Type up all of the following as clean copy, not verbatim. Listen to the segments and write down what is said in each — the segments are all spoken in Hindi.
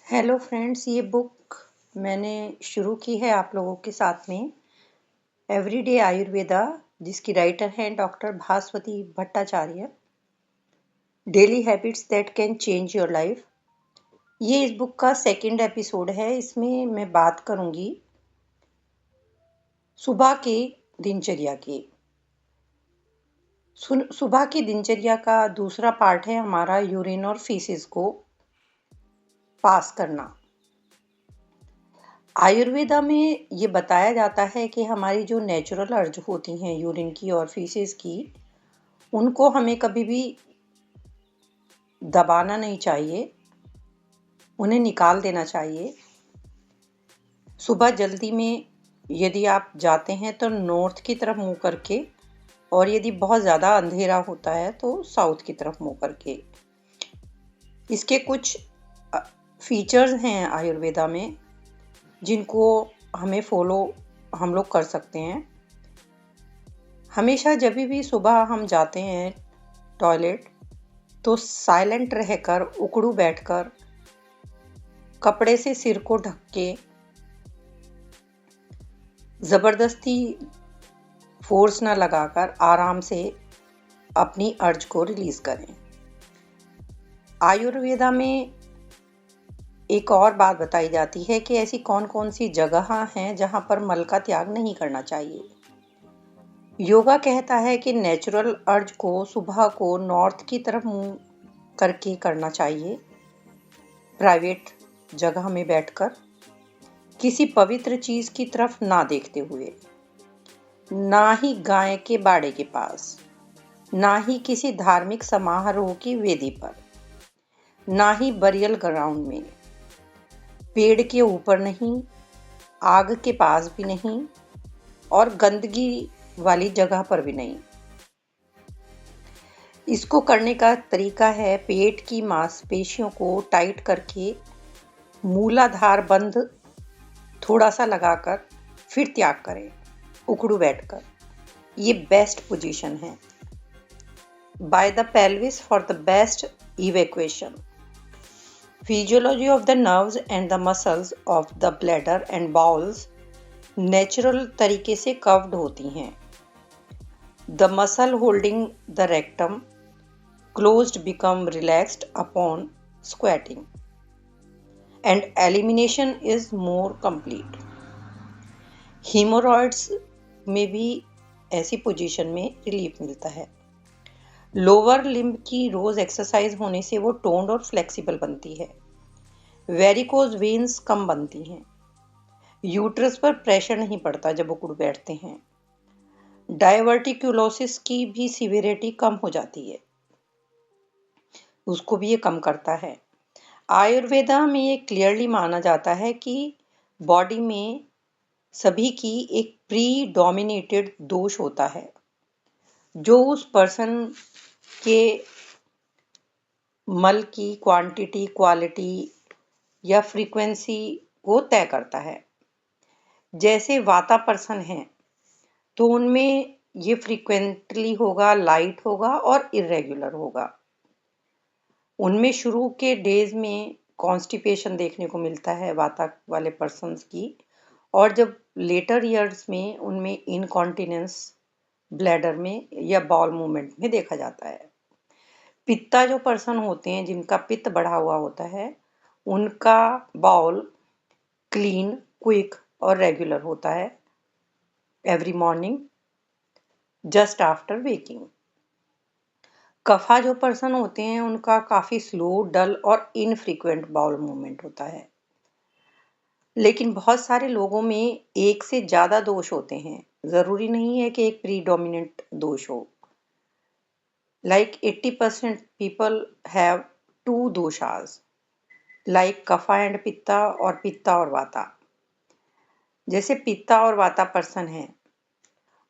हेलो फ्रेंड्स, ये बुक मैंने शुरू की है आप लोगों के साथ में एवरीडे आयुर्वेदा, जिसकी राइटर हैं doctor Bhaswati Bhattacharya. Daily habits that can change your life. ये इस बुक का सेकंड एपिसोड है। इसमें मैं बात करूंगी सुबह के दिनचर्या की। सुबह की दिनचर्या का दूसरा पार्ट है हमारा यूरिन और फीसिस को पास करना। आयुर्वेदा में ये बताया जाता है कि हमारी जो नेचुरल अर्ज होती हैं यूरिन की और फीसेस की, उनको हमें कभी भी दबाना नहीं चाहिए, उन्हें निकाल देना चाहिए। सुबह जल्दी में यदि आप जाते हैं तो नॉर्थ की तरफ मुंह करके, और यदि बहुत ज़्यादा अंधेरा होता है तो साउथ की तरफ मुंह करके। इसके कुछ फीचर्स हैं आयुर्वेदा में जिनको हमें फॉलो हम लोग कर सकते हैं। हमेशा जब भी सुबह हम जाते हैं टॉयलेट तो साइलेंट रहकर, उकड़ू बैठकर, कपड़े से सिर को ढक के, ज़बरदस्ती फोर्स ना लगाकर आराम से अपनी अर्ज को रिलीज करें। आयुर्वेदा में एक और बात बताई जाती है कि ऐसी कौन कौन सी जगह हैं जहां पर मल का त्याग नहीं करना चाहिए। योगा कहता है कि नेचुरल अर्ज को सुबह को नॉर्थ की तरफ मुंह करके करना चाहिए, प्राइवेट जगह में बैठकर, किसी पवित्र चीज की तरफ ना देखते हुए, ना ही गाय के बाड़े के पास, ना ही किसी धार्मिक समारोह की वेदी पर, ना ही बरियल ग्राउंड में, पेड़ के ऊपर नहीं, आग के पास भी नहीं, और गंदगी वाली जगह पर भी नहीं। इसको करने का तरीका है पेट की मांसपेशियों को टाइट करके मूलाधार बंद थोड़ा सा लगाकर फिर त्याग करें, उकड़ू बैठकर। ये बेस्ट पोजीशन है। By the pelvis for the best evacuation. Physiology of the nerves and the muscles of the bladder and bowls natural तरीके से कर्व्ड होती हैं। The muscle holding the rectum closed become relaxed upon squatting and elimination is more complete. Hemorrhoids में भी ऐसी पोजीशन में रिलीफ मिलता है। लोअर लिम्ब की रोज एक्सरसाइज होने से वो टोन्ड और फ्लेक्सिबल बनती है। वेरिकोज वेन्स कम बनती हैं। यूट्रस पर प्रेशर नहीं पड़ता जब उकड़ बैठते हैं। डायवर्टिकुलोसिस की भी सिविरिटी कम हो जाती है, उसको भी ये कम करता है। आयुर्वेदा में ये क्लियरली माना जाता है कि बॉडी में सभी की एक प्री डोमिनेटेड दोष होता है जो उस पर्सन के मल की क्वांटिटी, क्वालिटी या फ्रीक्वेंसी को तय करता है। जैसे वाता पर्सन हैं तो उनमें ये फ्रीक्वेंटली होगा, लाइट होगा और इरेगुलर होगा। उनमें शुरू के डेज में कॉन्स्टिपेशन देखने को मिलता है वाता वाले पर्सन्स की, और जब लेटर ईयर्स में उनमें इनकॉन्टिनेंस ब्लैडर में या बॉल मूवमेंट में देखा जाता है। पित्ता जो पर्सन होते हैं जिनका पित्त बढ़ा हुआ होता है, उनका बॉल क्लीन, क्विक और रेगुलर होता है every morning just after waking. Kapha जो पर्सन होते हैं उनका काफ़ी स्लो, डल और इनफ्रीक्वेंट बाउल मूवमेंट होता है। लेकिन बहुत सारे लोगों में एक से ज़्यादा दोष होते हैं। ज़रूरी नहीं है कि एक प्रीडोमिनेंट दोष हो। Like 80% people have 2 doshas, like kapha and pitta और पित्ता और वाता। जैसे पित्ता और वाता पर्सन हैं,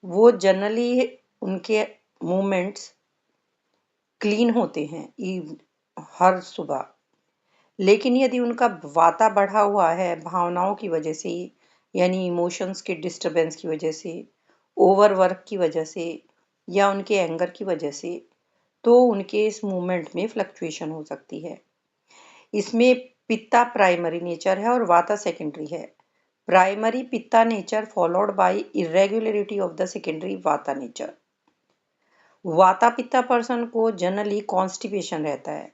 वो जनरली उनके मूवमेंट्स क्लीन होते हैं हर सुबह। लेकिन यदि उनका वाता बढ़ा हुआ है भावनाओं की वजह से, यानी इमोशंस के डिस्टरबेंस की वजह से, ओवरवर्क की वजह से या उनके एंगर की वजह से, तो उनके इस मूवमेंट में फ्लक्चुएशन हो सकती है। इसमें पित्ता प्राइमरी नेचर है और वाता सेकेंडरी है। Primary pitta nature followed by irregularity of the secondary vata nature. Vata pitta person को जनरली कॉन्स्टिपेशन रहता है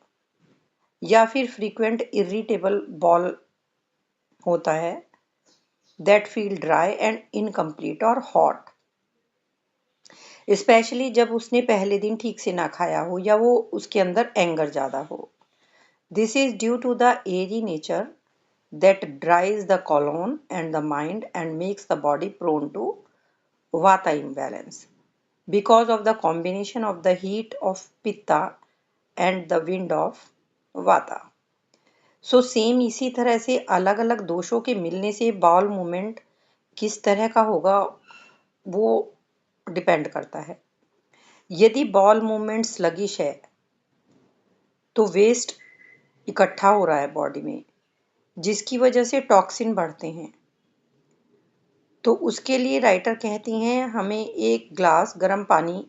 या फिर फ्रीक्वेंट इरिटेबल बॉल होता है that feel dry and incomplete और हॉट, स्पेशली जब उसने पहले दिन ठीक से ना खाया हो या वो उसके अंदर एंगर ज़्यादा हो। This is due to the airy nature that dries the colon and the mind and makes the body prone to vata imbalance because of the combination of the heat of pitta and the wind of vata. So same इसी तरह से अलग अलग दोषों के मिलने से बाउल मूवमेंट किस तरह का होगा वो डिपेंड करता है। यदि बाउल मूवमेंट स्लगिश है तो वेस्ट इकट्ठा हो रहा है बॉडी में जिसकी वजह से टॉक्सिन बढ़ते हैं। तो उसके लिए राइटर कहती हैं हमें एक ग्लास गर्म पानी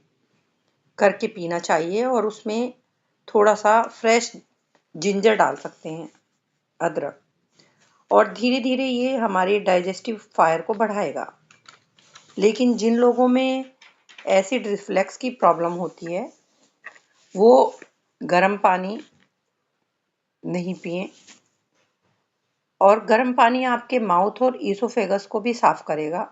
करके पीना चाहिए और उसमें थोड़ा सा फ्रेश जिंजर डाल सकते हैं, अदरक, और धीरे धीरे ये हमारे डाइजेस्टिव फायर को बढ़ाएगा। लेकिन जिन लोगों में एसिड रिफ्लेक्स की प्रॉब्लम होती है वो गर्म पानी नहीं पिएं, और गर्म पानी आपके माउथ और ईसोफेगस को भी साफ करेगा,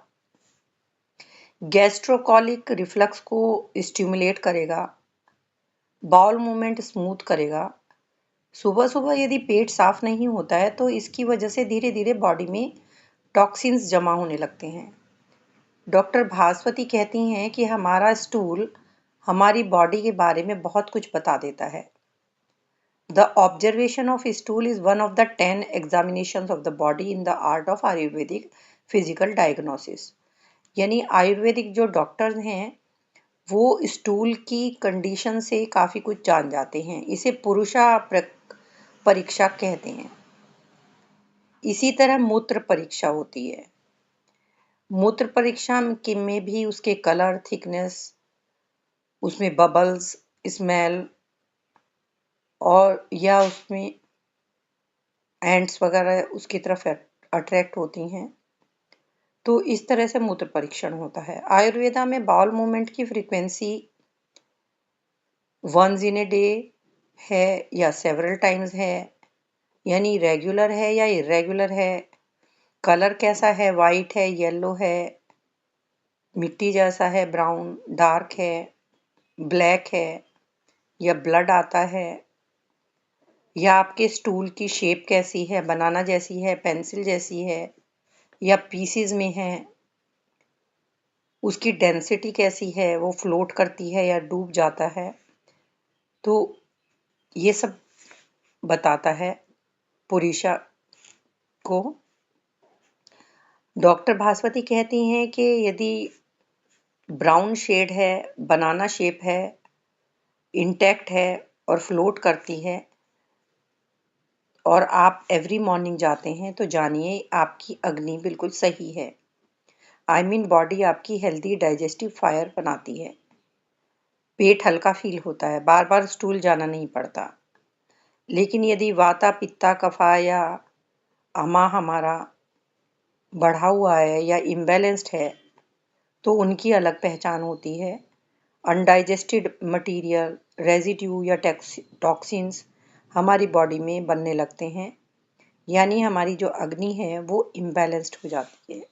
गैस्ट्रोकॉलिक रिफ्लक्स को स्टिमुलेट करेगा, बाउल मूवमेंट स्मूथ करेगा। सुबह सुबह यदि पेट साफ नहीं होता है तो इसकी वजह से धीरे धीरे बॉडी में टॉक्सिन्स जमा होने लगते हैं। डॉक्टर भास्वती कहती हैं कि हमारा स्टूल हमारी बॉडी के बारे में बहुत कुछ बता देता है। The observation of stool is one of the 10 examinations of the body in the art of Ayurvedic physical diagnosis। यानी आयुर्वेदिक जो डॉक्टर्स हैं वो स्टूल की कंडीशन से काफ़ी कुछ जान जाते हैं। इसे पुरुषा परीक्षा कहते हैं। इसी तरह मूत्र परीक्षा होती है। मूत्र परीक्षा में भी उसके कलर, थिकनेस, उसमें बबल्स, स्मेल और या उसमें एंड्स वगैरह उसकी तरफ अट्रैक्ट होती हैं। तो इस तरह से मूत्र परीक्षण होता है। आयुर्वेदा में बाउल मूवमेंट की frequency once in a day है या सेवरल टाइम्स है, यानी रेगुलर है या इरेगुलर है, कलर कैसा है, वाइट है, येलो है, मिट्टी जैसा है, ब्राउन, डार्क है, ब्लैक है, या ब्लड आता है, या आपके स्टूल की शेप कैसी है, बनाना जैसी है, पेंसिल जैसी है, या पीसीज में है, उसकी डेंसिटी कैसी है, वो फ्लोट करती है या डूब जाता है। तो ये सब बताता है पुरुषा को। डॉक्टर भास्वती कहती हैं कि यदि ब्राउन शेड है, बनाना शेप है, इंटैक्ट है और फ्लोट करती है और आप एवरी मॉर्निंग जाते हैं तो जानिए आपकी अग्नि बिल्कुल सही है। आई मीन बॉडी आपकी हेल्दी डाइजेस्टिव फायर बनाती है, पेट हल्का फील होता है, बार बार स्टूल जाना नहीं पड़ता। लेकिन यदि वाता पित्ता कफा या अमा हमारा बढ़ा हुआ है या इम्बैलेंस्ड है तो उनकी अलग पहचान होती है। अनडाइजेस्टेड मटीरियल, रेजिड्यू या टॉक्सिन्स हमारी बॉडी में बनने लगते हैं, यानी हमारी जो अग्नि है वो इम्बैलेंस्ड हो जाती है।